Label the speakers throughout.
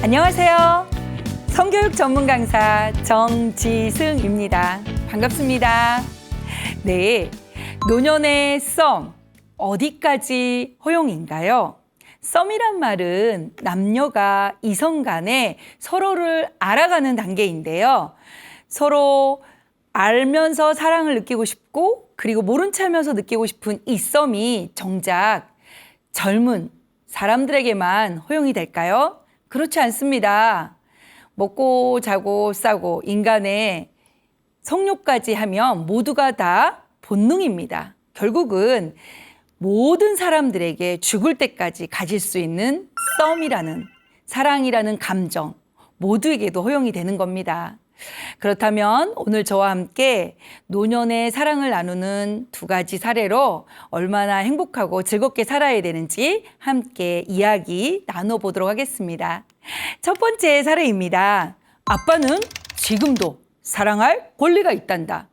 Speaker 1: 안녕하세요. 성교육 전문 강사 정지승입니다. 반갑습니다. 네, 노년의 썸 어디까지 허용인가요? 썸이란 말은 남녀가 이성 간에 서로를 알아가는 단계인데요. 서로 알면서 사랑을 느끼고 싶고 그리고 모른 체 하면서 느끼고 싶은 이 썸이 정작 젊은 사람들에게만 허용이 될까요? 그렇지 않습니다. 먹고 자고 싸고 인간의 성욕까지 하면 모두가 다 본능입니다. 결국은 모든 사람들에게 죽을 때까지 가질 수 있는 썸이라는 사랑이라는 감정 모두에게도 허용이 되는 겁니다. 그렇다면 오늘 저와 함께 노년의 사랑을 나누는 두 가지 사례로 얼마나 행복하고 즐겁게 살아야 되는지 함께 이야기 나눠보도록 하겠습니다. 첫 번째 사례입니다. 아빠는 지금도 사랑할 권리가 있단다.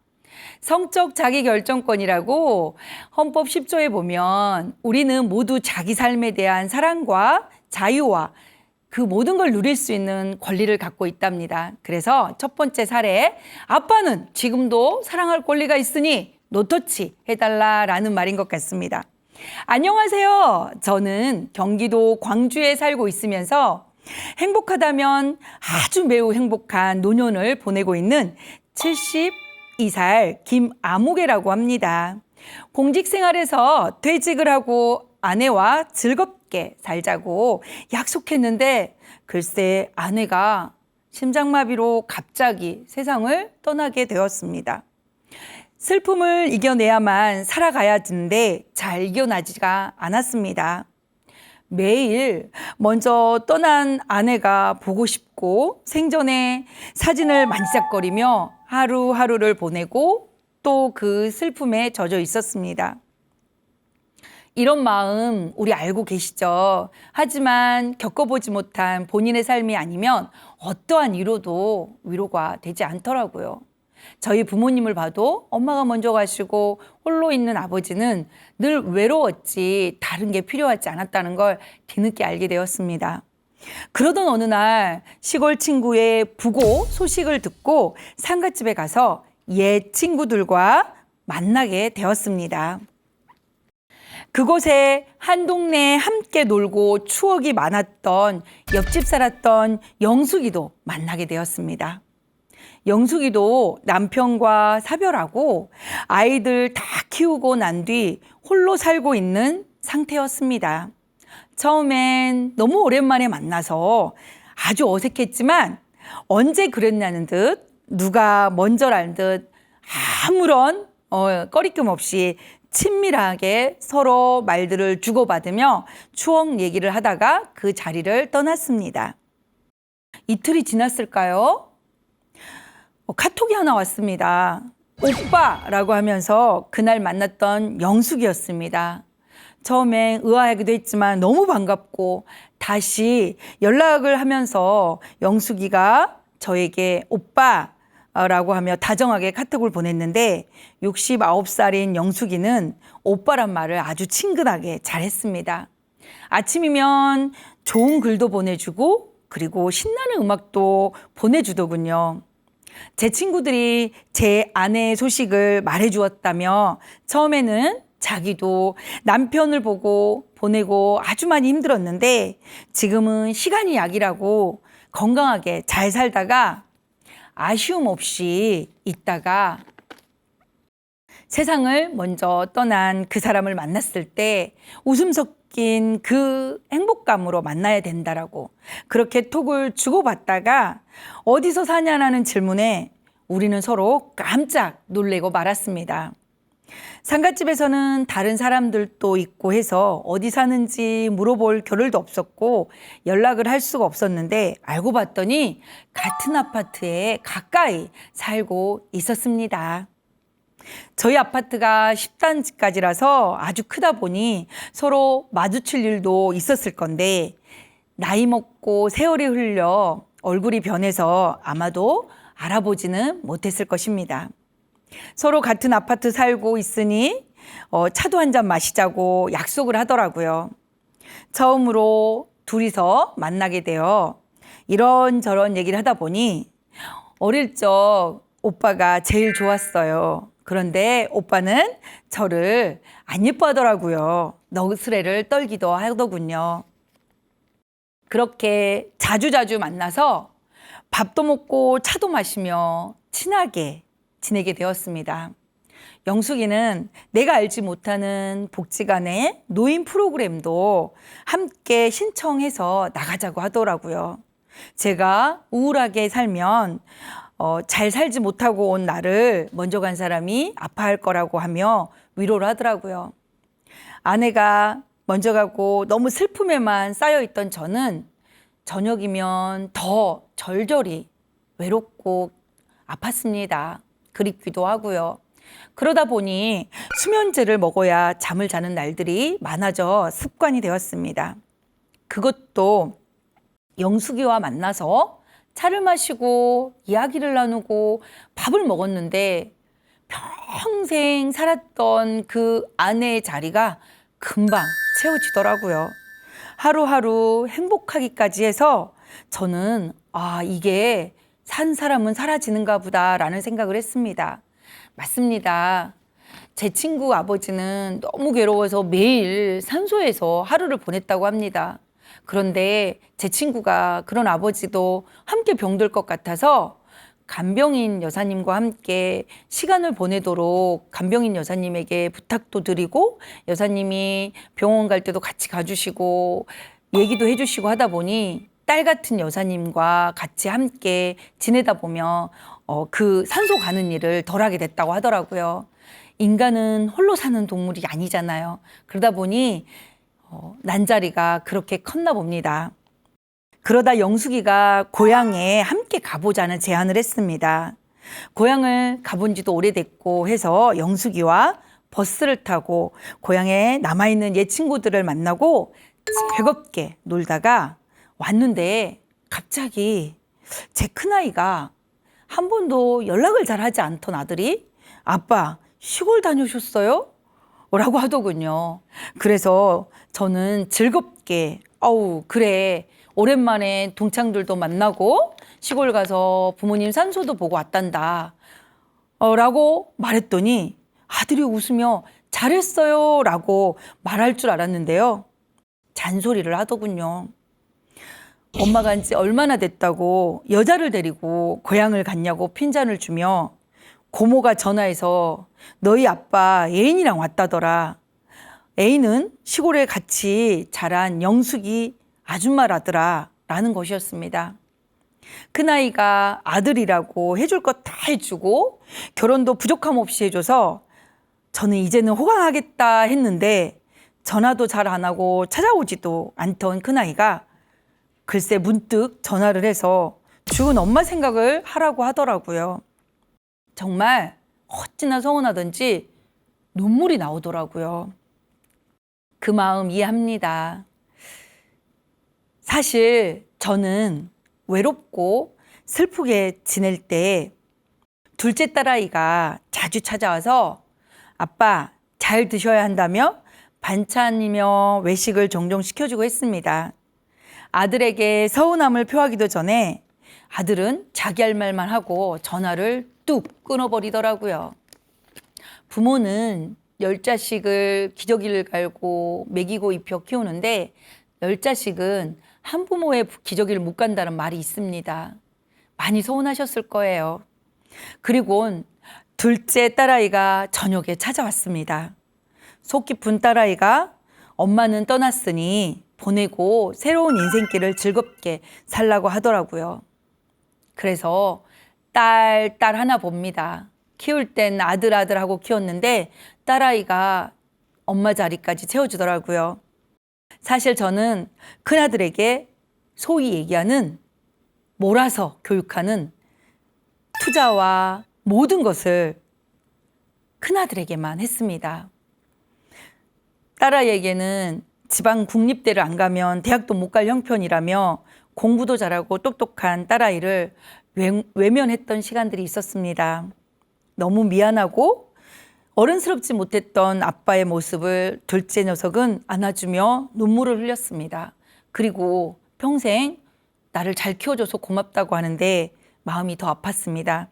Speaker 1: 성적 자기결정권이라고 헌법 10조에 보면 우리는 모두 자기 삶에 대한 사랑과 자유와 그 모든 걸 누릴 수 있는 권리를 갖고 있답니다. 그래서 첫 번째 사례, 아빠는 지금도 사랑할 권리가 있으니 노터치 해달라라는 말인 것 같습니다. 안녕하세요. 저는 경기도 광주에 살고 있으면서 행복하다면 아주 매우 행복한 노년을 보내고 있는 72살 김아무개라고 합니다. 공직 생활에서 퇴직을 하고 아내와 즐겁게 살자고 약속했는데 글쎄 아내가 심장마비로 갑자기 세상을 떠나게 되었습니다. 슬픔을 이겨내야만 살아가야 하는데 잘 이겨나지가 않았습니다. 매일 먼저 떠난 아내가 보고 싶고 생전에 사진을 만지작거리며 하루하루를 보내고 또 그 슬픔에 젖어 있었습니다. 이런 마음 우리 알고 계시죠? 하지만 겪어보지 못한 본인의 삶이 아니면 어떠한 위로도 위로가 되지 않더라고요. 저희 부모님을 봐도 엄마가 먼저 가시고 홀로 있는 아버지는 늘 외로웠지 다른 게 필요하지 않았다는 걸 뒤늦게 알게 되었습니다. 그러던 어느 날 시골 친구의 부고 소식을 듣고 상갓집에 가서 옛 친구들과 만나게 되었습니다. 그곳에 한 동네에 함께 놀고 추억이 많았던 옆집 살았던 영숙이도 만나게 되었습니다. 영숙이도 남편과 사별하고 아이들 다 키우고 난 뒤 홀로 살고 있는 상태였습니다. 처음엔 너무 오랜만에 만나서 아주 어색했지만 언제 그랬냐는 듯 누가 먼저라는 듯 아무런 꺼리낌 없이 친밀하게 서로 말들을 주고받으며 추억 얘기를 하다가 그 자리를 떠났습니다. 이틀이 지났을까요? 카톡이 하나 왔습니다. 오빠라고 하면서 그날 만났던 영숙이었습니다. 처음엔 의아하기도 했지만 너무 반갑고 다시 연락을 하면서 영숙이가 저에게 오빠라고 하며 다정하게 카톡을 보냈는데 69살인 영숙이는 오빠란 말을 아주 친근하게 잘했습니다. 아침이면 좋은 글도 보내주고 그리고 신나는 음악도 보내주더군요. 제 친구들이 제 아내의 소식을 말해주었다며 처음에는 자기도 남편을 보고 보내고 아주 많이 힘들었는데 지금은 시간이 약이라고 건강하게 잘 살다가 아쉬움 없이 있다가 세상을 먼저 떠난 그 사람을 만났을 때 웃음 섞인 그 행복감으로 만나야 된다라고 그렇게 톡을 주고받다가 어디서 사냐라는 질문에 우리는 서로 깜짝 놀래고 말았습니다. 상갓집에서는 다른 사람들도 있고 해서 어디 사는지 물어볼 겨를도 없었고 연락을 할 수가 없었는데 알고 봤더니 같은 아파트에 가까이 살고 있었습니다. 저희 아파트가 10단지까지라서 아주 크다 보니 서로 마주칠 일도 있었을 건데 나이 먹고 세월이 흘려 얼굴이 변해서 아마도 알아보지는 못했을 것입니다. 서로 같은 아파트 살고 있으니 차도 한 잔 마시자고 약속을 하더라고요. 처음으로 둘이서 만나게 되어 이런저런 얘기를 하다 보니 어릴 적 오빠가 제일 좋았어요. 그런데 오빠는 저를 안 예뻐하더라고요. 너스레를 떨기도 하더군요. 그렇게 자주자주 만나서 밥도 먹고 차도 마시며 친하게 지내게 되었습니다. 영숙이는 내가 알지 못하는 복지관의 노인 프로그램도 함께 신청해서 나가자고 하더라고요. 제가 우울하게 살면 잘 살지 못하고 온 나를 먼저 간 사람이 아파할 거라고 하며 위로를 하더라고요. 아내가 먼저 가고 너무 슬픔에만 쌓여있던 저는 저녁이면 더 절절히 외롭고 아팠습니다. 그립기도 하고요. 그러다 보니 수면제를 먹어야 잠을 자는 날들이 많아져 습관이 되었습니다. 그것도 영숙이와 만나서 차를 마시고 이야기를 나누고 밥을 먹었는데 평생 살았던 그 아내의 자리가 금방 채워지더라고요. 하루하루 행복하기까지 해서 저는 이게 산 사람은 사라지는가 보다라는 생각을 했습니다. 맞습니다. 제 친구 아버지는 너무 괴로워서 매일 산소에서 하루를 보냈다고 합니다. 그런데 제 친구가 그런 아버지도 함께 병들 것 같아서 간병인 여사님과 함께 시간을 보내도록 간병인 여사님에게 부탁도 드리고 여사님이 병원 갈 때도 같이 가주시고 얘기도 해주시고 하다 보니 딸 같은 여사님과 같이 함께 지내다 보면 그 산소 가는 일을 덜 하게 됐다고 하더라고요. 인간은 홀로 사는 동물이 아니잖아요. 그러다 보니 난자리가 그렇게 컸나 봅니다. 그러다 영숙이가 고향에 함께 가보자는 제안을 했습니다. 고향을 가본 지도 오래됐고 해서 영숙이와 버스를 타고 고향에 남아있는 옛 친구들을 만나고 즐겁게 놀다가 왔는데 갑자기 제 큰아이가 한 번도 연락을 잘 하지 않던 아들이 아빠 시골 다녀오셨어요? 라고 하더군요. 그래서 저는 즐겁게 그래 오랜만에 동창들도 만나고 시골 가서 부모님 산소도 보고 왔단다 라고 말했더니 아들이 웃으며 잘했어요 라고 말할 줄 알았는데요. 잔소리를 하더군요. 엄마 간 지 얼마나 됐다고 여자를 데리고 고향을 갔냐고 핀잔을 주며 고모가 전화해서 너희 아빠 애인이랑 왔다더라. 애인은 시골에 같이 자란 영숙이 아줌마라더라 라는 것이었습니다. 큰아이가 아들이라고 해줄 것 다 해주고 결혼도 부족함 없이 해줘서 저는 이제는 호강하겠다 했는데 전화도 잘 안 하고 찾아오지도 않던 큰아이가 글쎄 문득 전화를 해서 죽은 엄마 생각을 하라고 하더라고요. 정말 어찌나 서운하던지 눈물이 나오더라고요. 그 마음 이해합니다. 사실 저는 외롭고 슬프게 지낼 때 둘째 딸아이가 자주 찾아와서 아빠 잘 드셔야 한다며 반찬이며 외식을 종종 시켜주고 했습니다. 아들에게 서운함을 표하기도 전에 아들은 자기 할 말만 하고 전화를 뚝 끊어버리더라고요. 부모는 10자식을 기저귀를 갈고 먹이고 입혀 키우는데 10자식은 한 부모의 기저귀를 못 간다는 말이 있습니다. 많이 서운하셨을 거예요. 그리고 둘째 딸아이가 저녁에 찾아왔습니다. 속 깊은 딸아이가 엄마는 떠났으니 보내고 새로운 인생길을 즐겁게 살라고 하더라고요. 그래서 딸 하나 봅니다. 키울 땐 아들 하고 키웠는데 딸아이가 엄마 자리까지 채워주더라고요. 사실 저는 큰아들에게 소위 얘기하는 몰아서 교육하는 투자와 모든 것을 큰아들에게만 했습니다. 딸아이에게는 지방 국립대를 안 가면 대학도 못 갈 형편이라며 공부도 잘하고 똑똑한 딸아이를 외면했던 시간들이 있었습니다. 너무 미안하고 어른스럽지 못했던 아빠의 모습을 둘째 녀석은 안아주며 눈물을 흘렸습니다. 그리고 평생 나를 잘 키워줘서 고맙다고 하는데 마음이 더 아팠습니다.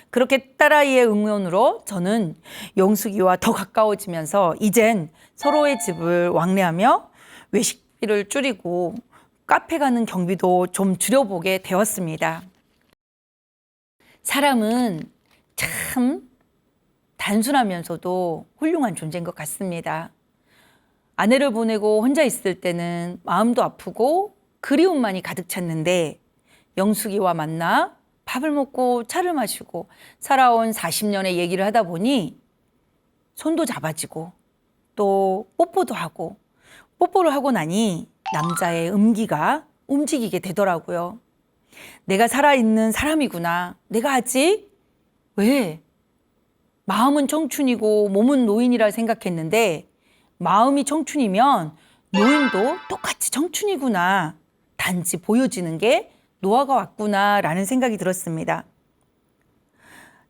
Speaker 1: 그렇게 딸아이의 응원으로 저는 영숙이와 더 가까워지면서 이젠 서로의 집을 왕래하며 외식비를 줄이고 카페 가는 경비도 좀 줄여보게 되었습니다. 사람은 참 단순하면서도 훌륭한 존재인 것 같습니다. 아내를 보내고 혼자 있을 때는 마음도 아프고 그리움만이 가득 찼는데 영숙이와 만나 밥을 먹고 차를 마시고 살아온 40년의 얘기를 하다 보니 손도 잡아지고 또 뽀뽀도 하고 뽀뽀를 하고 나니 남자의 음기가 움직이게 되더라고요. 내가 살아있는 사람이구나. 내가 아직 왜 마음은 청춘이고 몸은 노인이라 생각했는데 마음이 청춘이면 노인도 똑같이 청춘이구나. 단지 보여지는 게 노화가 왔구나라는 생각이 들었습니다.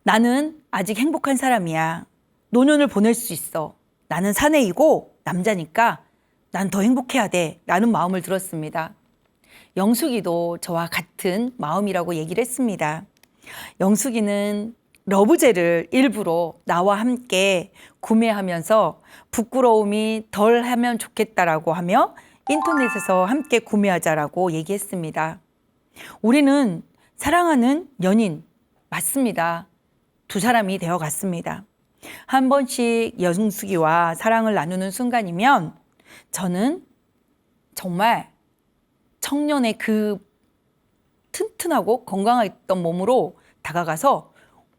Speaker 1: 나는 아직 행복한 사람이야. 노년을 보낼 수 있어. 나는 사내이고 남자니까 난 더 행복해야 돼. 라는 마음을 들었습니다. 영숙이도 저와 같은 마음이라고 얘기를 했습니다. 영숙이는 러브젤을 일부러 나와 함께 구매하면서 부끄러움이 덜 하면 좋겠다라고 하며 인터넷에서 함께 구매하자라고 얘기했습니다. 우리는 사랑하는 연인 맞습니다. 두 사람이 되어 갔습니다. 한 번씩 영숙이와 사랑을 나누는 순간이면 저는 정말 청년의 그 튼튼하고 건강했던 몸으로 다가가서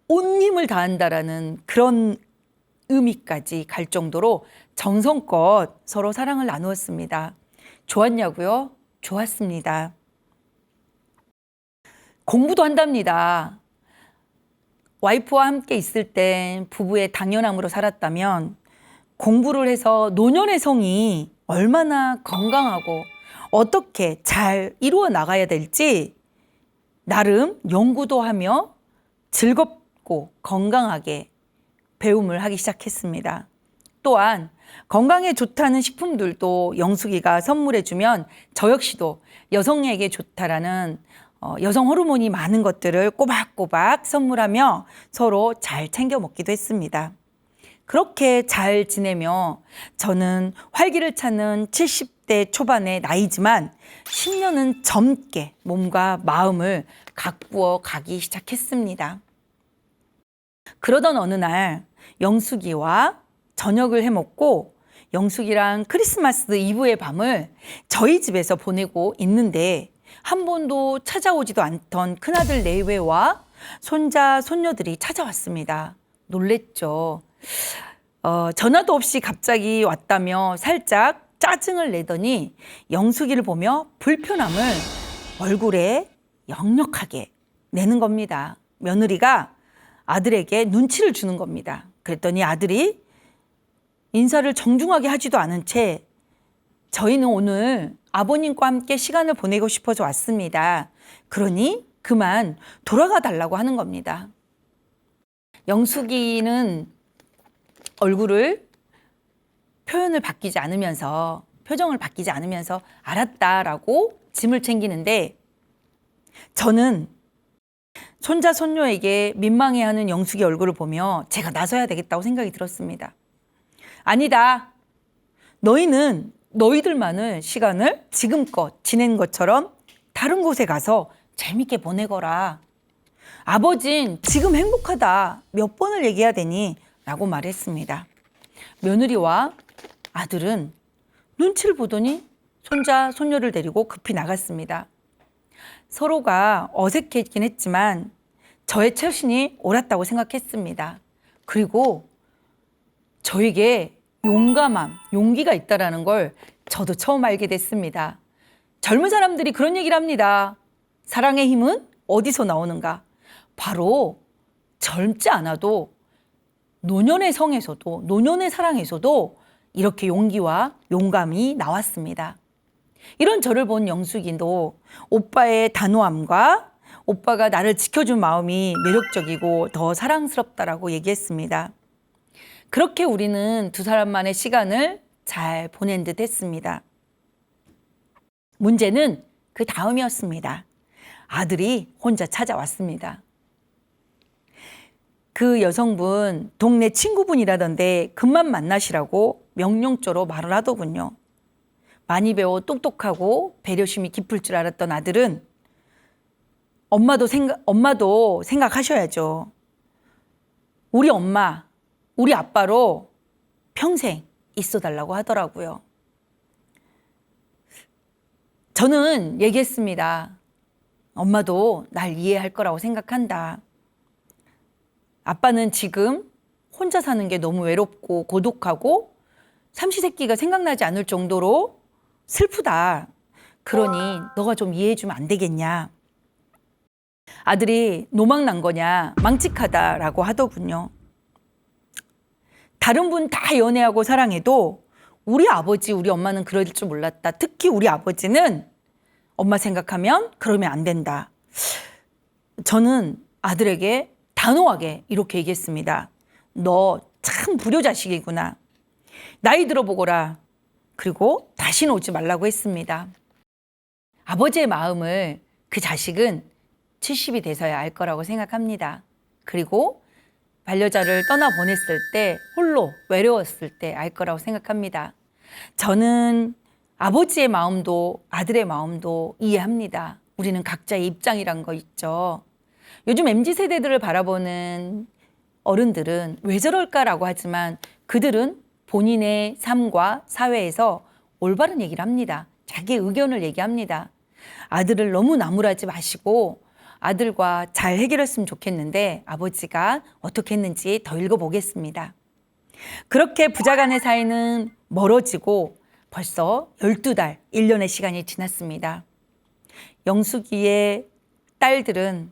Speaker 1: 온 힘을 다한다라는 그런 의미까지 갈 정도로 정성껏 서로 사랑을 나누었습니다. 좋았냐고요? 좋았습니다. 공부도 한답니다. 와이프와 함께 있을 땐 부부의 당연함으로 살았다면 공부를 해서 노년의 성이 얼마나 건강하고 어떻게 잘 이루어 나가야 될지 나름 연구도 하며 즐겁고 건강하게 배움을 하기 시작했습니다. 또한 건강에 좋다는 식품들도 영숙이가 선물해주면 저 역시도 여성에게 좋다라는 여성 호르몬이 많은 것들을 꼬박꼬박 선물하며 서로 잘 챙겨 먹기도 했습니다. 그렇게 잘 지내며 저는 활기를 찾는 70대 초반의 나이지만 10년은 젊게 몸과 마음을 가꾸어 가기 시작했습니다. 그러던 어느 날 영숙이와 저녁을 해먹고 영숙이랑 크리스마스 이브의 밤을 저희 집에서 보내고 있는데 한 번도 찾아오지도 않던 큰아들 내외와 손자, 손녀들이 찾아왔습니다. 놀랬죠. 전화도 없이 갑자기 왔다며 살짝 짜증을 내더니 영숙이를 보며 불편함을 얼굴에 역력하게 내는 겁니다. 며느리가 아들에게 눈치를 주는 겁니다. 그랬더니 아들이 인사를 정중하게 하지도 않은 채 저희는 오늘 아버님과 함께 시간을 보내고 싶어서 왔습니다. 그러니 그만 돌아가 달라고 하는 겁니다. 영숙이는 얼굴을 표정을 바뀌지 않으면서 알았다라고 짐을 챙기는데 저는 손자 손녀에게 민망해하는 영숙이 얼굴을 보며 제가 나서야 되겠다고 생각이 들었습니다. 아니다. 너희는 너희들만의 시간을 지금껏 지낸 것처럼 다른 곳에 가서 재밌게 보내거라. 아버진 지금 행복하다. 몇 번을 얘기해야 되니? 라고 말했습니다. 며느리와 아들은 눈치를 보더니 손자, 손녀를 데리고 급히 나갔습니다. 서로가 어색했긴 했지만 저의 처신이 옳았다고 생각했습니다. 그리고 저에게 용기가 있다는 걸 저도 처음 알게 됐습니다. 젊은 사람들이 그런 얘기를 합니다. 사랑의 힘은 어디서 나오는가? 바로 젊지 않아도 노년의 성에서도 노년의 사랑에서도 이렇게 용기와 용감이 나왔습니다. 이런 저를 본 영숙이도 오빠의 단호함과 오빠가 나를 지켜준 마음이 매력적이고 더 사랑스럽다라고 얘기했습니다. 그렇게 우리는 두 사람만의 시간을 잘 보낸 듯 했습니다. 문제는 그 다음이었습니다. 아들이 혼자 찾아왔습니다. 그 여성분 동네 친구분이라던데 금만 만나시라고 명령조로 말을 하더군요. 많이 배워 똑똑하고 배려심이 깊을 줄 알았던 아들은 엄마도 생각하셔야죠. 우리 엄마, 우리 아빠로 평생 있어달라고 하더라고요. 저는 얘기했습니다. 엄마도 날 이해할 거라고 생각한다. 아빠는 지금 혼자 사는 게 너무 외롭고 고독하고 삼시세끼가 생각나지 않을 정도로 슬프다. 그러니 너가 좀 이해해주면 안 되겠냐. 아들이 노망난 거냐, 망측하다라고 하더군요. 다른 분 다 연애하고 사랑해도 우리 아버지, 우리 엄마는 그럴 줄 몰랐다. 특히 우리 아버지는 엄마 생각하면 그러면 안 된다. 저는 아들에게 단호하게 이렇게 얘기했습니다. 너 참 불효자식이구나. 나이 들어보거라. 그리고 다시는 오지 말라고 했습니다. 아버지의 마음을 그 자식은 70이 돼서야 알 거라고 생각합니다. 그리고 반려자를 떠나보냈을 때 홀로 외로웠을 때 알 거라고 생각합니다. 저는 아버지의 마음도 아들의 마음도 이해합니다. 우리는 각자의 입장이란 거 있죠. 요즘 MZ세대들을 바라보는 어른들은 왜 저럴까라고 하지만 그들은 본인의 삶과 사회에서 올바른 얘기를 합니다. 자기의 의견을 얘기합니다. 아들을 너무 나무라지 마시고 아들과 잘 해결했으면 좋겠는데 아버지가 어떻게 했는지 더 읽어보겠습니다. 그렇게 부자간의 사이는 멀어지고 벌써 12달, 1년의 시간이 지났습니다. 영숙이의 딸들은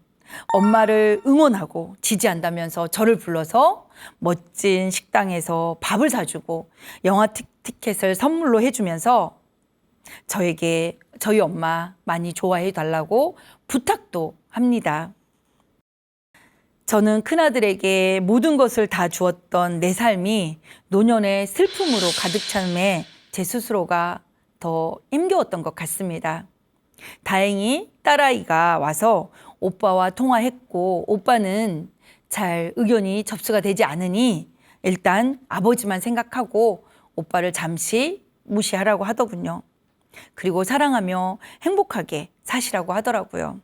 Speaker 1: 엄마를 응원하고 지지한다면서 저를 불러서 멋진 식당에서 밥을 사주고 영화 티켓을 선물로 해주면서 저에게 저희 엄마 많이 좋아해 달라고 부탁도 합니다. 저는 큰아들에게 모든 것을 다 주었던 내 삶이 노년의 슬픔으로 가득 참에 제 스스로가 더 힘겨웠던 것 같습니다. 다행히 딸아이가 와서 오빠와 통화했고 오빠는 잘 의견이 접수가 되지 않으니 일단 아버지만 생각하고 오빠를 잠시 무시하라고 하더군요. 그리고 사랑하며 행복하게 사시라고 하더라고요.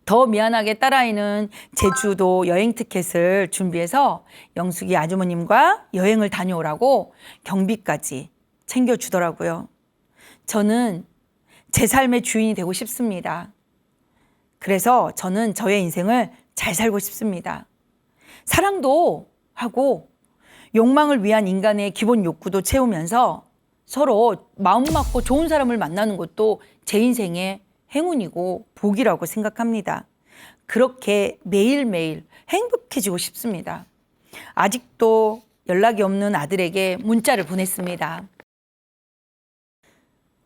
Speaker 1: 더 미안하게 딸아이는 제주도 여행 티켓을 준비해서 영숙이 아주머님과 여행을 다녀오라고 경비까지 챙겨주더라고요. 저는 제 삶의 주인이 되고 싶습니다. 그래서 저는 저의 인생을 잘 살고 싶습니다. 사랑도 하고 욕망을 위한 인간의 기본 욕구도 채우면서 서로 마음 맞고 좋은 사람을 만나는 것도 제 인생의 행운이고 복이라고 생각합니다. 그렇게 매일매일 행복해지고 싶습니다. 아직도 연락이 없는 아들에게 문자를 보냈습니다.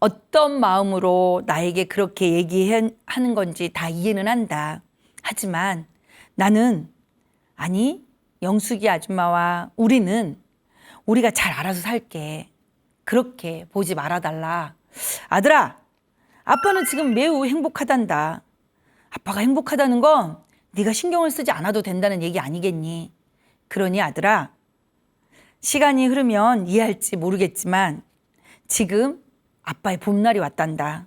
Speaker 1: 어떤 마음으로 나에게 그렇게 얘기하는 건지 다 이해는 한다. 하지만 나는 아니 영숙이 아줌마와 우리가 잘 알아서 살게. 그렇게 보지 말아달라. 아들아, 아빠는 지금 매우 행복하단다. 아빠가 행복하다는 건 네가 신경을 쓰지 않아도 된다는 얘기 아니겠니? 그러니 아들아, 시간이 흐르면 이해할지 모르겠지만 지금 아빠의 봄날이 왔단다.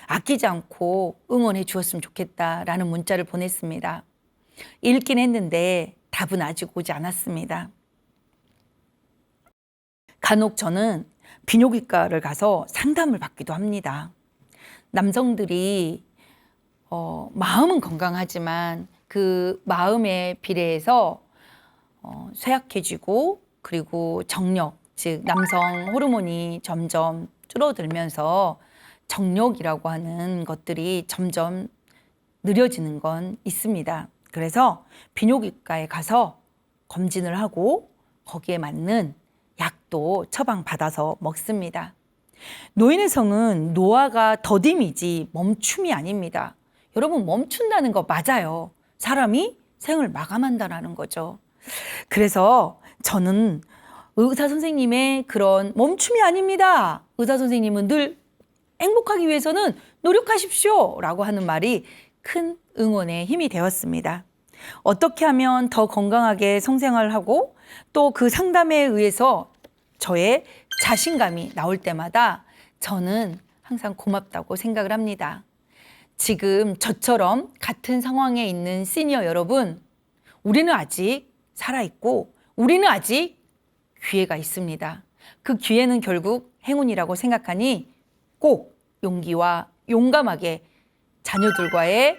Speaker 1: 아끼지 않고 응원해 주었으면 좋겠다라는 문자를 보냈습니다. 읽긴 했는데 답은 아직 오지 않았습니다. 간혹 저는 비뇨기과를 가서 상담을 받기도 합니다. 남성들이 마음은 건강하지만 그 마음에 비례해서 쇠약해지고 그리고 정력, 즉 남성 호르몬이 점점 줄어들면서 정력이라고 하는 것들이 점점 느려지는 건 있습니다. 그래서 비뇨기과에 가서 검진을 하고 거기에 맞는 약도 처방받아서 먹습니다. 노인의 성은 노화가 더딤이지 멈춤이 아닙니다. 여러분, 멈춘다는 거 맞아요. 사람이 생을 마감한다는 거죠. 그래서 저는 의사 선생님의 그런 멈춤이 아닙니다. 의사 선생님은 늘 행복하기 위해서는 노력하십시오 라고 하는 말이 큰 응원의 힘이 되었습니다. 어떻게 하면 더 건강하게 성생활을 하고 또 그 상담에 의해서 저의 자신감이 나올 때마다 저는 항상 고맙다고 생각을 합니다. 지금 저처럼 같은 상황에 있는 시니어 여러분, 우리는 아직 살아있고 우리는 아직 기회가 있습니다. 그 기회는 결국 행운이라고 생각하니 꼭 용기와 용감하게 자녀들과의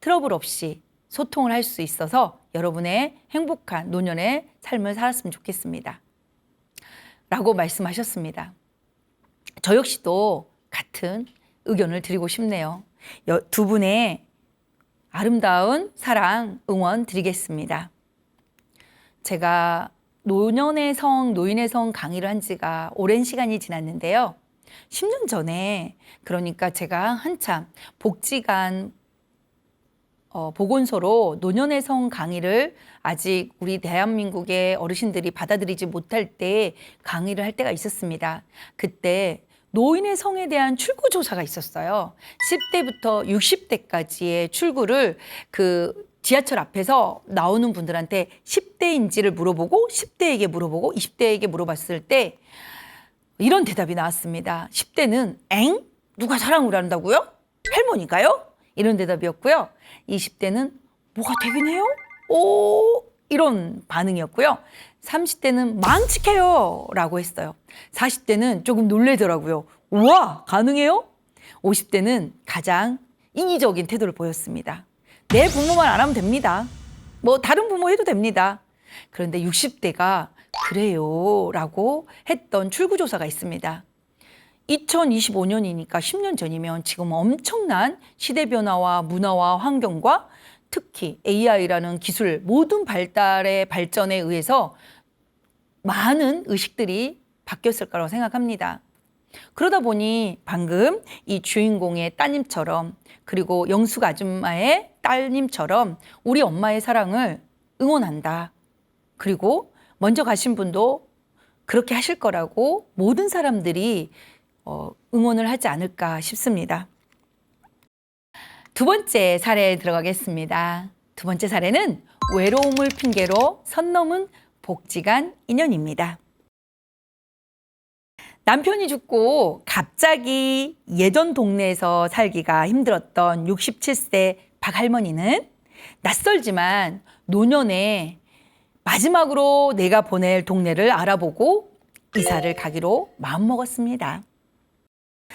Speaker 1: 트러블 없이 소통을 할 수 있어서 여러분의 행복한 노년의 삶을 살았으면 좋겠습니다. 라고 말씀하셨습니다. 저 역시도 같은 의견을 드리고 싶네요. 두 분의 아름다운 사랑 응원 드리겠습니다. 제가 노년의 성, 노인의 성 강의를 한 지가 오랜 시간이 지났는데요. 10년 전에, 그러니까 제가 한참 복지관 보건소로 노년의 성 강의를 아직 우리 대한민국의 어르신들이 받아들이지 못할 때 강의를 할 때가 있었습니다. 그때 노인의 성에 대한 출구 조사가 있었어요. 10대부터 60대까지의 출구를 그 지하철 앞에서 나오는 분들한테 10대인지를 물어보고 10대에게 물어보고 20대에게 물어봤을 때 이런 대답이 나왔습니다. 10대는 엥? 누가 사랑을 한다고요? 할머니가요? 이런 대답이었고요. 20대는 뭐가 되긴 해요? 오, 이런 반응이었고요. 30대는 망측해요 라고 했어요. 40대는 조금 놀래더라고요. 우와, 가능해요? 50대는 가장 인위적인 태도를 보였습니다. 내 부모만 안 하면 됩니다. 뭐 다른 부모 해도 됩니다. 그런데 60대가 그래요 라고 했던 출구조사가 있습니다. 2025년이니까 10년 전이면 지금 엄청난 시대 변화와 문화와 환경과 특히 AI라는 기술 모든 발달의 발전에 의해서 많은 의식들이 바뀌었을 거라고 생각합니다. 그러다 보니 방금 이 주인공의 따님처럼 그리고 영숙 아줌마의 딸님처럼 우리 엄마의 사랑을 응원한다. 그리고 먼저 가신 분도 그렇게 하실 거라고 모든 사람들이 응원을 하지 않을까 싶습니다. 두 번째 사례에 들어가겠습니다. 두 번째 사례는 외로움을 핑계로 선 넘은 복지관 인연입니다. 남편이 죽고 갑자기 예전 동네에서 살기가 힘들었던 67세 박할머니는 낯설지만 노년에 마지막으로 내가 보낼 동네를 알아보고 이사를 가기로 마음먹었습니다.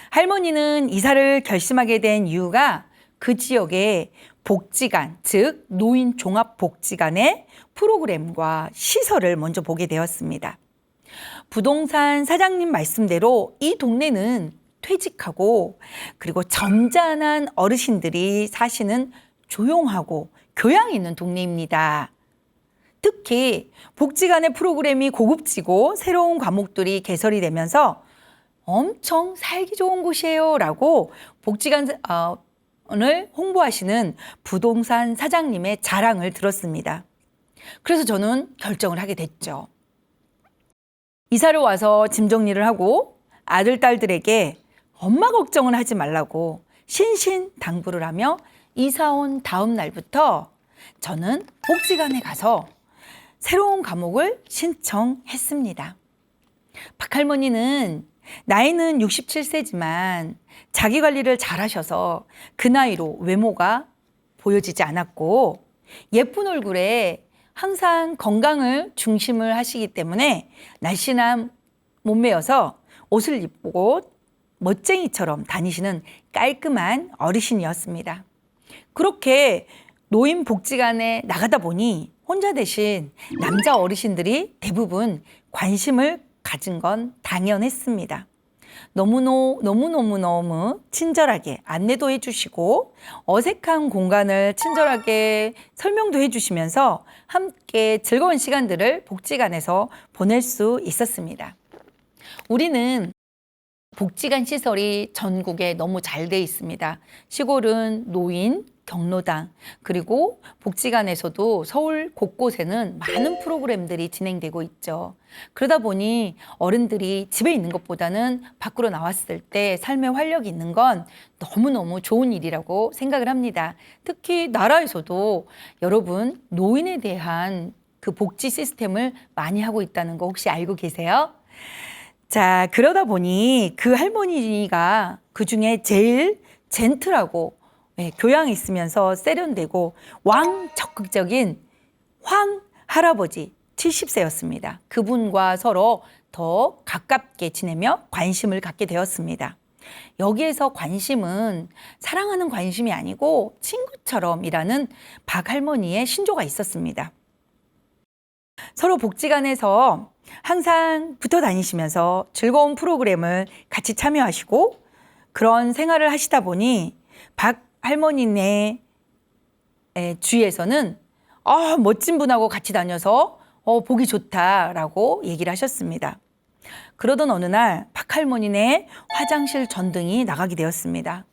Speaker 1: 할머니는 이사를 결심하게 된 이유가 그 지역의 복지관, 즉 노인 종합복지관의 프로그램과 시설을 먼저 보게 되었습니다. 부동산 사장님 말씀대로 이 동네는 퇴직하고 그리고 점잖은 어르신들이 사시는 조용하고 교양 있는 동네입니다. 특히 복지관의 프로그램이 고급지고 새로운 과목들이 개설이 되면서 엄청 살기 좋은 곳이에요 라고 복지관을 홍보하시는 부동산 사장님의 자랑을 들었습니다. 그래서 저는 결정을 하게 됐죠. 이사를 와서 짐 정리를 하고 아들, 딸들에게 엄마 걱정은 하지 말라고 신신당부를 하며 이사 온 다음 날부터 저는 복지관에 가서 새로운 과목을 신청했습니다. 박할머니는 나이는 67세지만 자기 관리를 잘하셔서 그 나이로 외모가 보여지지 않았고 예쁜 얼굴에 항상 건강을 중심을 하시기 때문에 날씬한 몸매여서 옷을 입고 멋쟁이처럼 다니시는 깔끔한 어르신이었습니다. 그렇게 노인복지관에 나가다 보니 혼자 대신 남자 어르신들이 대부분 관심을 가진 건 당연했습니다. 너무 친절하게 안내도 해주시고 어색한 공간을 친절하게 설명도 해주시면서 함께 즐거운 시간들을 복지관에서 보낼 수 있었습니다. 우리는 복지관 시설이 전국에 너무 잘 돼 있습니다. 시골은 노인, 경로당, 그리고 복지관에서도 서울 곳곳에는 많은 프로그램들이 진행되고 있죠. 그러다 보니 어른들이 집에 있는 것보다는 밖으로 나왔을 때 삶의 활력이 있는 건 너무너무 좋은 일이라고 생각을 합니다. 특히 나라에서도 여러분 노인에 대한 그 복지 시스템을 많이 하고 있다는 거 혹시 알고 계세요? 자, 그러다 보니 그 할머니가 그중에 제일 젠틀하고 교양이 있으면서 세련되고 적극적인 황 할아버지 70세였습니다. 그분과 서로 더 가깝게 지내며 관심을 갖게 되었습니다. 여기에서 관심은 사랑하는 관심이 아니고 친구처럼이라는 박 할머니의 신조가 있었습니다. 서로 복지관에서 항상 붙어 다니시면서 즐거운 프로그램을 같이 참여하시고 그런 생활을 하시다 보니 박 할머니네 주위에서는 멋진 분하고 같이 다녀서 보기 좋다라고 얘기를 하셨습니다. 그러던 어느 날 박 할머니네 화장실 전등이 나가게 되었습니다.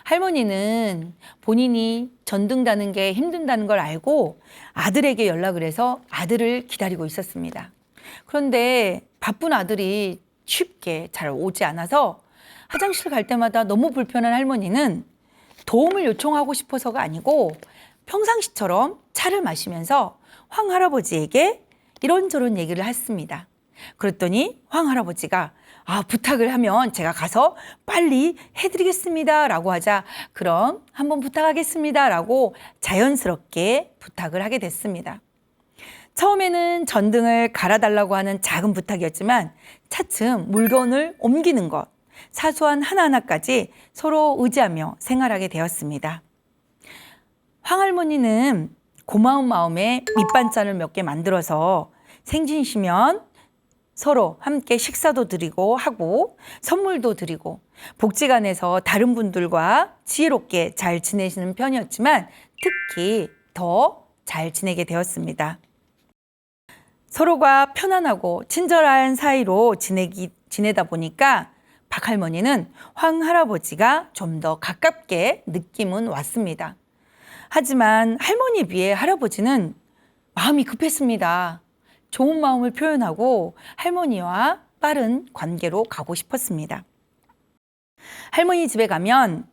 Speaker 1: 할머니는 본인이 전등 다는 게 힘든다는 걸 알고 아들에게 연락을 해서 아들을 기다리고 있었습니다. 그런데 바쁜 아들이 쉽게 잘 오지 않아서 화장실 갈 때마다 너무 불편한 할머니는 도움을 요청하고 싶어서가 아니고 평상시처럼 차를 마시면서 황 할아버지에게 이런저런 얘기를 했습니다. 그랬더니 황 할아버지가 부탁을 하면 제가 가서 빨리 해드리겠습니다 라고 하자 그럼 한번 부탁하겠습니다 라고 자연스럽게 부탁을 하게 됐습니다. 처음에는 전등을 갈아달라고 하는 작은 부탁이었지만 차츰 물건을 옮기는 것, 사소한 하나하나까지 서로 의지하며 생활하게 되었습니다. 황할머니는 고마운 마음에 밑반찬을 몇 개 만들어서 생신이시면 서로 함께 식사도 드리고 하고 선물도 드리고 복지관에서 다른 분들과 지혜롭게 잘 지내시는 편이었지만 특히 더 잘 지내게 되었습니다. 서로가 편안하고 친절한 사이로 지내다 보니까 박 할머니는 황 할아버지가 좀 더 가깝게 느낌은 왔습니다. 하지만 할머니에 비해 할아버지는 마음이 급했습니다. 좋은 마음을 표현하고 할머니와 빠른 관계로 가고 싶었습니다. 할머니 집에 가면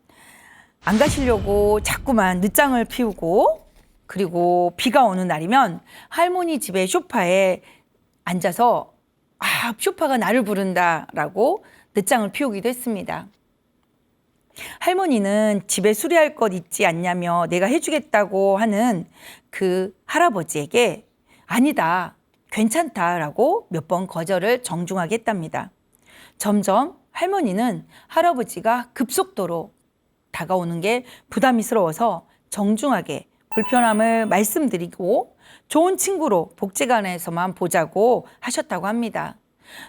Speaker 1: 안 가시려고 자꾸만 늦장을 피우고 그리고 비가 오는 날이면 할머니 집의 소파에 앉아서 소파가 나를 부른다라고 늦장을 피우기도 했습니다. 할머니는 집에 수리할 것 있지 않냐며 내가 해주겠다고 하는 그 할아버지에게 아니다, 괜찮다라고 몇 번 거절을 정중하게 했답니다. 점점 할머니는 할아버지가 급속도로 다가오는 게 부담스러워서 정중하게 불편함을 말씀드리고 좋은 친구로 복지관에서만 보자고 하셨다고 합니다.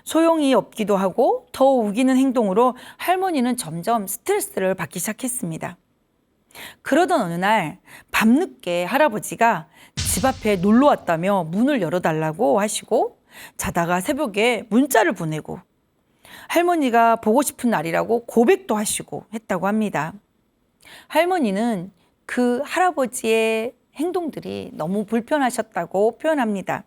Speaker 1: 소용이 없기도 하고 더 우기는 행동으로 할머니는 점점 스트레스를 받기 시작했습니다. 그러던 어느 날 밤늦게 할아버지가 집 앞에 놀러 왔다며 문을 열어달라고 하시고 자다가 새벽에 문자를 보내고 할머니가 보고 싶은 날이라고 고백도 하시고 했다고 합니다. 할머니는 그 할아버지의 행동들이 너무 불편하셨다고 표현합니다.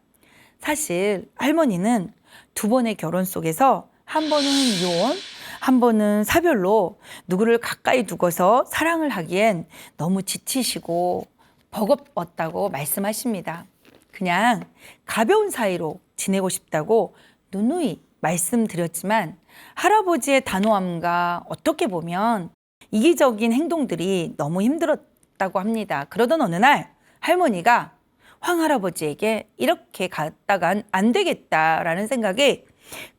Speaker 1: 사실 할머니는 두 번의 결혼 속에서 한 번은 이혼, 한 번은 사별로 누구를 가까이 두고서 사랑을 하기엔 너무 지치시고 버겁웠다고 말씀하십니다. 그냥 가벼운 사이로 지내고 싶다고 누누이 말씀드렸지만 할아버지의 단호함과 어떻게 보면 이기적인 행동들이 너무 힘들었다고 합니다. 그러던 어느 날 할머니가 황 할아버지에게 이렇게 갔다간 안 되겠다라는 생각에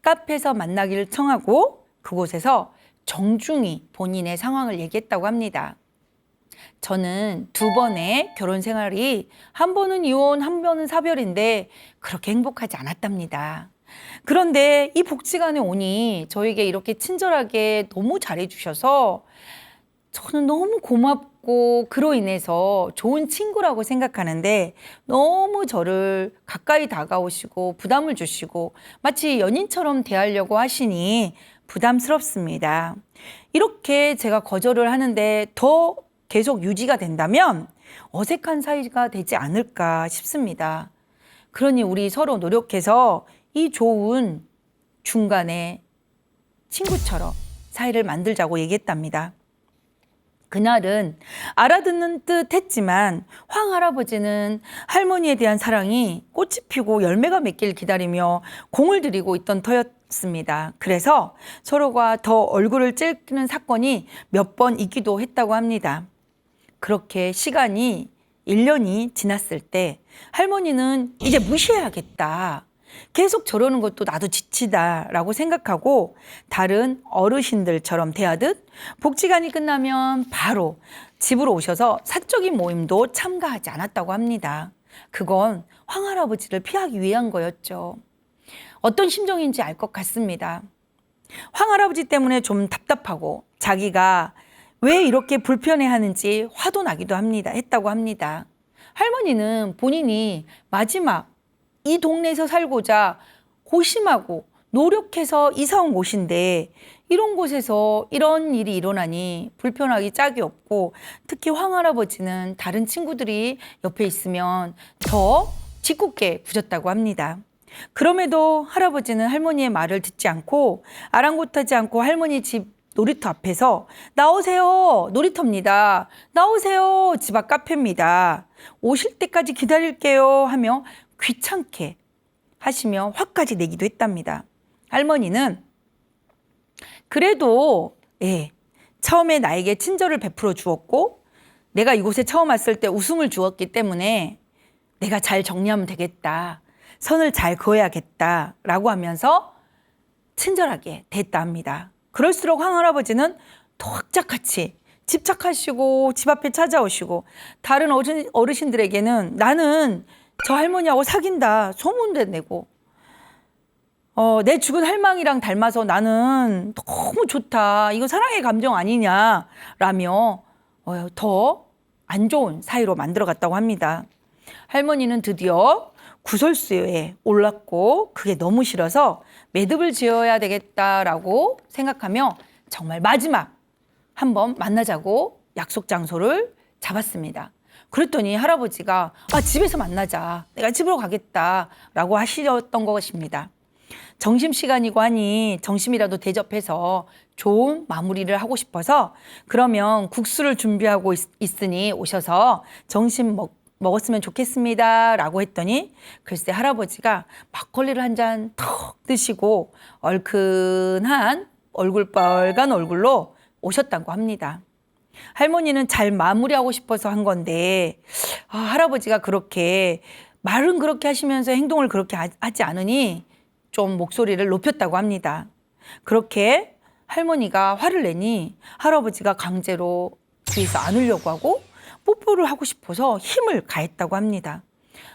Speaker 1: 카페에서 만나기를 청하고 그곳에서 정중히 본인의 상황을 얘기했다고 합니다. 저는 두 번의 결혼 생활이 한 번은 이혼, 한 번은 사별인데 그렇게 행복하지 않았답니다. 그런데 이 복지관에 오니 저에게 이렇게 친절하게 너무 잘해주셔서 저는 너무 고맙고 그로 인해서 좋은 친구라고 생각하는데 너무 저를 가까이 다가오시고 부담을 주시고 마치 연인처럼 대하려고 하시니 부담스럽습니다. 이렇게 제가 거절을 하는데 더 계속 유지가 된다면 어색한 사이가 되지 않을까 싶습니다. 그러니 우리 서로 노력해서 이 좋은 중간에 친구처럼 사이를 만들자고 얘기했답니다. 그날은 알아듣는 듯 했지만 황 할아버지는 할머니에 대한 사랑이 꽃이 피고 열매가 맺길 기다리며 공을 들이고 있던 터였습니다. 그래서 서로가 더 얼굴을 찔기는 사건이 몇 번 있기도 했다고 합니다. 그렇게 시간이 1년이 지났을 때 할머니는 이제 무시해야겠다. 계속 저러는 것도 나도 지치다라고 생각하고 다른 어르신들처럼 대하듯 복지관이 끝나면 바로 집으로 오셔서 사적인 모임도 참가하지 않았다고 합니다. 그건 황 할아버지를 피하기 위한 거였죠. 어떤 심정인지 알 것 같습니다. 황 할아버지 때문에 좀 답답하고 자기가 왜 이렇게 불편해하는지 화도 나기도 했다고 합니다. 할머니는 본인이 마지막 이 동네에서 살고자 고심하고 노력해서 이사 온 곳인데 이런 곳에서 이런 일이 일어나니 불편하기 짝이 없고 특히 황 할아버지는 다른 친구들이 옆에 있으면 더 짓궂게 구졌다고 합니다. 그럼에도 할아버지는 할머니의 말을 듣지 않고 아랑곳하지 않고 할머니 집 놀이터 앞에서 나오세요. 놀이터입니다. 나오세요. 집 앞 카페입니다. 오실 때까지 기다릴게요 하며 귀찮게 하시며 화까지 내기도 했답니다. 할머니는 그래도 처음에 나에게 친절을 베풀어 주었고 내가 이곳에 처음 왔을 때 웃음을 주었기 때문에 내가 잘 정리하면 되겠다. 선을 잘 그어야겠다라고 하면서 친절하게 대했다 합니다. 그럴수록 황 할아버지는 더 악착같이 집착하시고 집 앞에 찾아오시고 다른 어르신들에게는 나는 저 할머니하고 사귄다 소문도 내고 내 죽은 할망이랑 닮아서 나는 너무 좋다. 이거 사랑의 감정 아니냐라며 더 안 좋은 사이로 만들어갔다고 합니다. 할머니는 드디어 구설수에 올랐고 그게 너무 싫어서 매듭을 지어야 되겠다라고 생각하며 정말 마지막 한번 만나자고 약속 장소를 잡았습니다. 그랬더니 할아버지가 집에서 만나자. 내가 집으로 가겠다라고 하시던 것입니다. 점심시간이고 하니 점심이라도 대접해서 좋은 마무리를 하고 싶어서 그러면 국수를 준비하고 있으니 오셔서 점심 먹었으면 좋겠습니다 라고 했더니 글쎄 할아버지가 막걸리를 한 잔 턱 드시고 얼큰한 빨간 얼굴로 오셨다고 합니다. 할머니는 잘 마무리하고 싶어서 한 건데 할아버지가 그렇게 말은 그렇게 하시면서 행동을 그렇게 하지 않으니 좀 목소리를 높였다고 합니다. 그렇게 할머니가 화를 내니 할아버지가 강제로 뒤에서 안으려고 하고 뽀뽀를 하고 싶어서 힘을 가했다고 합니다.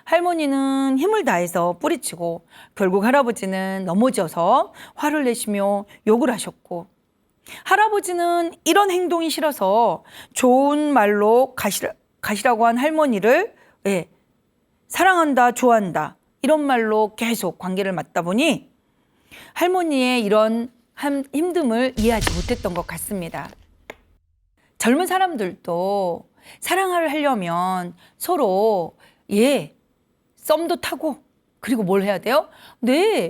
Speaker 1: 할머니는 힘을 다해서 뿌리치고 결국 할아버지는 넘어져서 화를 내시며 욕을 하셨고 할아버지는 이런 행동이 싫어서 좋은 말로 가시라고 한 할머니를 사랑한다, 좋아한다 이런 말로 계속 관계를 맞다 보니 할머니의 이런 힘듦을 이해하지 못했던 것 같습니다. 젊은 사람들도 사랑을 하려면 서로 썸도 타고 그리고 뭘 해야 돼요?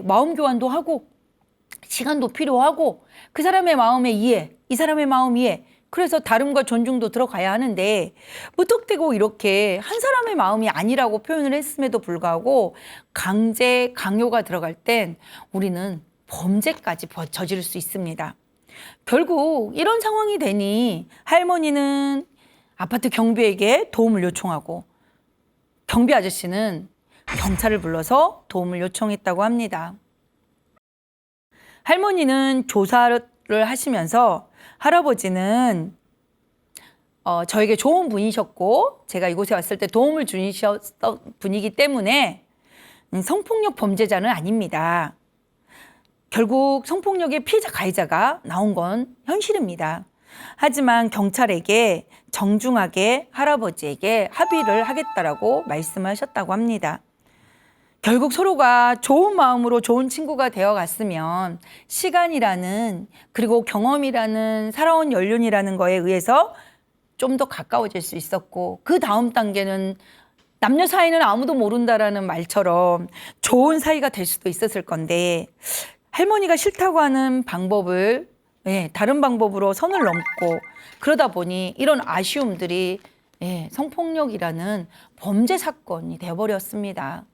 Speaker 1: 마음 교환도 하고 시간도 필요하고 그 사람의 마음에 이해, 이 사람의 마음 이해 그래서 다름과 존중도 들어가야 하는데 무턱대고 이렇게 한 사람의 마음이 아니라고 표현을 했음에도 불구하고 강요가 들어갈 땐 우리는 범죄까지 저지를 수 있습니다. 결국 이런 상황이 되니 할머니는 아파트 경비에게 도움을 요청하고 경비 아저씨는 경찰을 불러서 도움을 요청했다고 합니다. 할머니는 조사를 하시면서 할아버지는 저에게 좋은 분이셨고 제가 이곳에 왔을 때 도움을 주셨던 분이기 때문에 성폭력 범죄자는 아닙니다. 결국 성폭력의 피해자 가해자가 나온 건 현실입니다. 하지만 경찰에게 정중하게 할아버지에게 합의를 하겠다라고 말씀하셨다고 합니다. 결국 서로가 좋은 마음으로 좋은 친구가 되어갔으면 시간이라는 그리고 경험이라는 살아온 연륜이라는 거에 의해서 좀 더 가까워질 수 있었고, 그 다음 단계는 남녀 사이는 아무도 모른다라는 말처럼 좋은 사이가 될 수도 있었을 건데, 할머니가 싫다고 하는 방법을 다른 방법으로 선을 넘고 그러다 보니 이런 아쉬움들이 성폭력이라는 범죄 사건이 되어버렸습니다.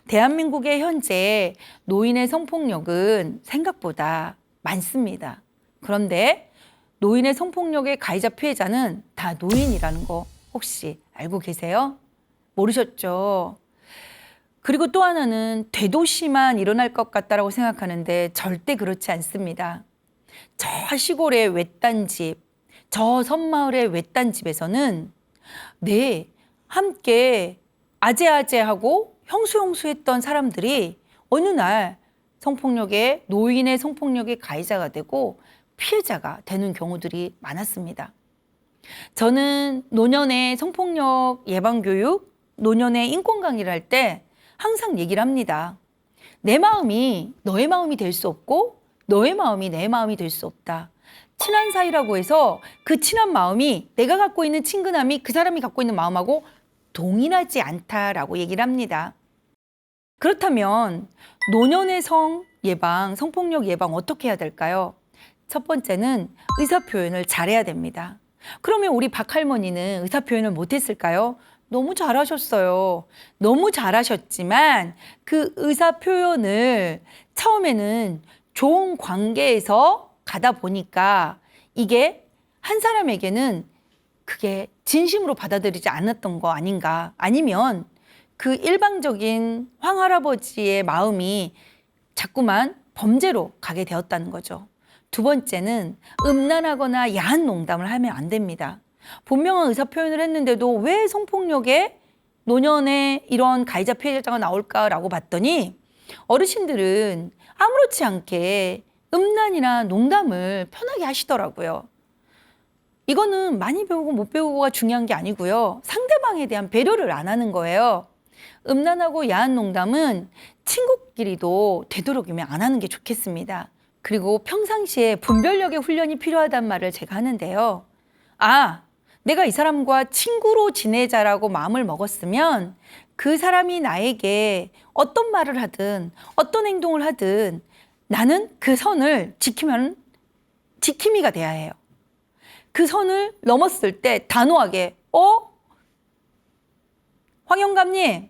Speaker 1: 대한민국의 현재 노인의 성폭력은 생각보다 많습니다. 그런데 노인의 성폭력의 가해자 피해자는 다 노인이라는 거 혹시 알고 계세요? 모르셨죠? 그리고 또 하나는 대도시만 일어날 것 같다라고 생각하는데 절대 그렇지 않습니다. 저 시골의 외딴 집, 저 섬마을의 외딴 집에서는 함께 아재아재하고 형수형수했던 사람들이 어느 날 노인의 성폭력의 가해자가 되고 피해자가 되는 경우들이 많았습니다. 저는 노년의 성폭력 예방교육, 노년의 인권 강의를 할 때 항상 얘기를 합니다. 내 마음이 너의 마음이 될 수 없고 너의 마음이 내 마음이 될 수 없다. 친한 사이라고 해서 그 친한 마음이 내가 갖고 있는 친근함이 그 사람이 갖고 있는 마음하고 동일하지 않다라고 얘기를 합니다. 그렇다면 노년의 성폭력 예방 어떻게 해야 될까요? 첫 번째는 의사표현을 잘해야 됩니다. 그러면 우리 박할머니는 의사표현을 못했을까요? 너무 잘하셨어요. 너무 잘하셨지만 그 의사표현을 처음에는 좋은 관계에서 가다 보니까 이게 한 사람에게는 그게 진심으로 받아들이지 않았던 거 아닌가. 아니면 그 일방적인 황할아버지의 마음이 자꾸만 범죄로 가게 되었다는 거죠. 두 번째는 음란하거나 야한 농담을 하면 안 됩니다. 분명한 의사표현을 했는데도 왜 성폭력에 노년에 이런 가해자 피해자가 나올까라고 봤더니 어르신들은 아무렇지 않게 음란이나 농담을 편하게 하시더라고요. 이거는 많이 배우고 못 배우고가 중요한 게 아니고요. 상대방에 대한 배려를 안 하는 거예요. 음란하고 야한 농담은 친구끼리도 되도록이면 안 하는 게 좋겠습니다. 그리고 평상시에 분별력의 훈련이 필요하단 말을 제가 하는데요. 내가 이 사람과 친구로 지내자라고 마음을 먹었으면 그 사람이 나에게 어떤 말을 하든 어떤 행동을 하든 나는 그 선을 지킴이가 돼야 해요. 그 선을 넘었을 때 단호하게 황 영감님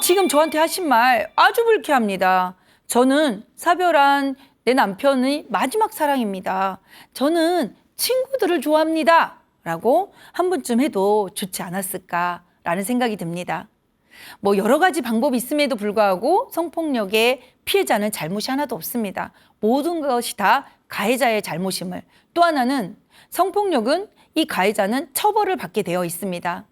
Speaker 1: 지금 저한테 하신 말 아주 불쾌합니다. 저는 사별한 내 남편의 마지막 사랑입니다. 저는 친구들을 좋아합니다. 라고 한 번쯤 해도 좋지 않았을까라는 생각이 듭니다. 여러 가지 방법이 있음에도 불구하고 성폭력의 피해자는 잘못이 하나도 없습니다. 모든 것이 다 가해자의 잘못임을. 또 하나는 성폭력은 이 가해자는 처벌을 받게 되어 있습니다.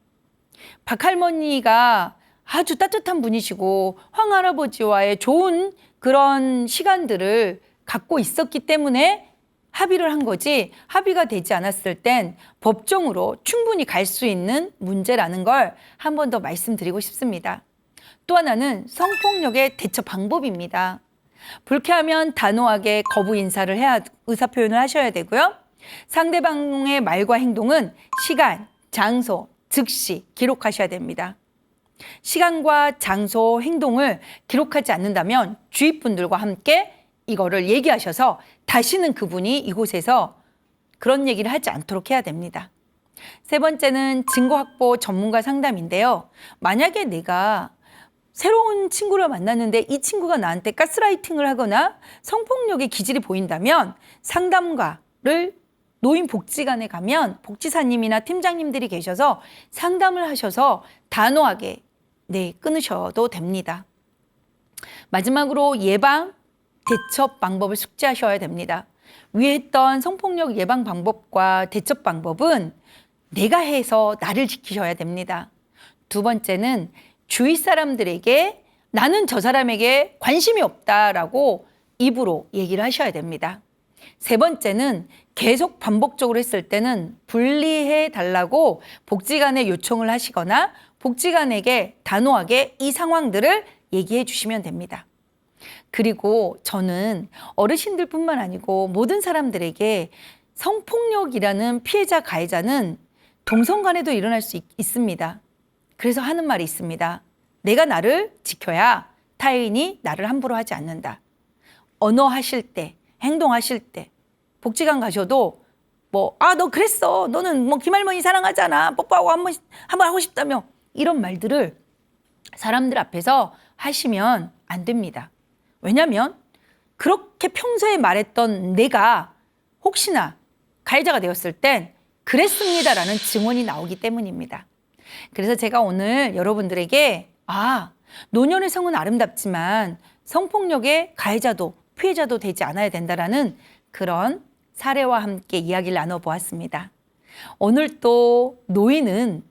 Speaker 1: 박할머니가 아주 따뜻한 분이시고 황할아버지와의 좋은 그런 시간들을 갖고 있었기 때문에 합의를 한 거지, 합의가 되지 않았을 땐 법정으로 충분히 갈 수 있는 문제라는 걸 한 번 더 말씀드리고 싶습니다. 또 하나는 성폭력의 대처 방법입니다. 불쾌하면 단호하게 거부 인사를 해야, 의사표현을 하셔야 되고요. 상대방의 말과 행동은 시간, 장소, 즉시 기록하셔야 됩니다. 시간과 장소, 행동을 기록하지 않는다면 주위 분들과 함께 이거를 얘기하셔서 다시는 그분이 이곳에서 그런 얘기를 하지 않도록 해야 됩니다. 세 번째는 증거 확보 전문가 상담인데요. 만약에 내가 새로운 친구를 만났는데 이 친구가 나한테 가스라이팅을 하거나 성폭력의 기질이 보인다면 상담가를 노인복지관에 가면 복지사님이나 팀장님들이 계셔서 상담을 하셔서 단호하게 끊으셔도 됩니다. 마지막으로 예방, 대처 방법을 숙지하셔야 됩니다. 위에 했던 성폭력 예방 방법과 대처 방법은 내가 해서 나를 지키셔야 됩니다. 두 번째는 주위 사람들에게 나는 저 사람에게 관심이 없다라고 입으로 얘기를 하셔야 됩니다. 세 번째는 계속 반복적으로 했을 때는 분리해 달라고 복지관에 요청을 하시거나 복지관에게 단호하게 이 상황들을 얘기해 주시면 됩니다. 그리고 저는 어르신들뿐만 아니고 모든 사람들에게 성폭력이라는 피해자 가해자는 동성 간에도 일어날 수 있습니다. 그래서 하는 말이 있습니다. 내가 나를 지켜야 타인이 나를 함부로 하지 않는다. 언어하실 때, 행동하실 때, 복지관 가셔도 너 그랬어. 너는 김할머니 사랑하잖아. 뽀뽀하고 한번 하고 싶다며. 이런 말들을 사람들 앞에서 하시면 안 됩니다. 왜냐하면 그렇게 평소에 말했던 내가 혹시나 가해자가 되었을 땐 그랬습니다라는 증언이 나오기 때문입니다. 그래서 제가 오늘 여러분들에게 노년의 성은 아름답지만 성폭력의 가해자도 피해자도 되지 않아야 된다라는 그런 사례와 함께 이야기를 나눠보았습니다. 오늘 또 노인은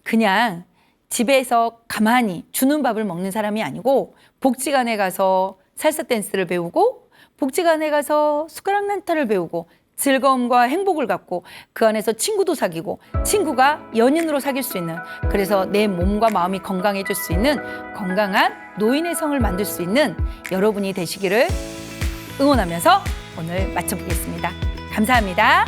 Speaker 1: 그냥 집에서 가만히 주는 밥을 먹는 사람이 아니고 복지관에 가서 살사 댄스를 배우고 복지관에 가서 숟가락 난타를 배우고 즐거움과 행복을 갖고 그 안에서 친구도 사귀고 친구가 연인으로 사귈 수 있는, 그래서 내 몸과 마음이 건강해질 수 있는 건강한 노인의 성을 만들 수 있는 여러분이 되시기를 응원하면서 오늘 마쳐보겠습니다. 감사합니다.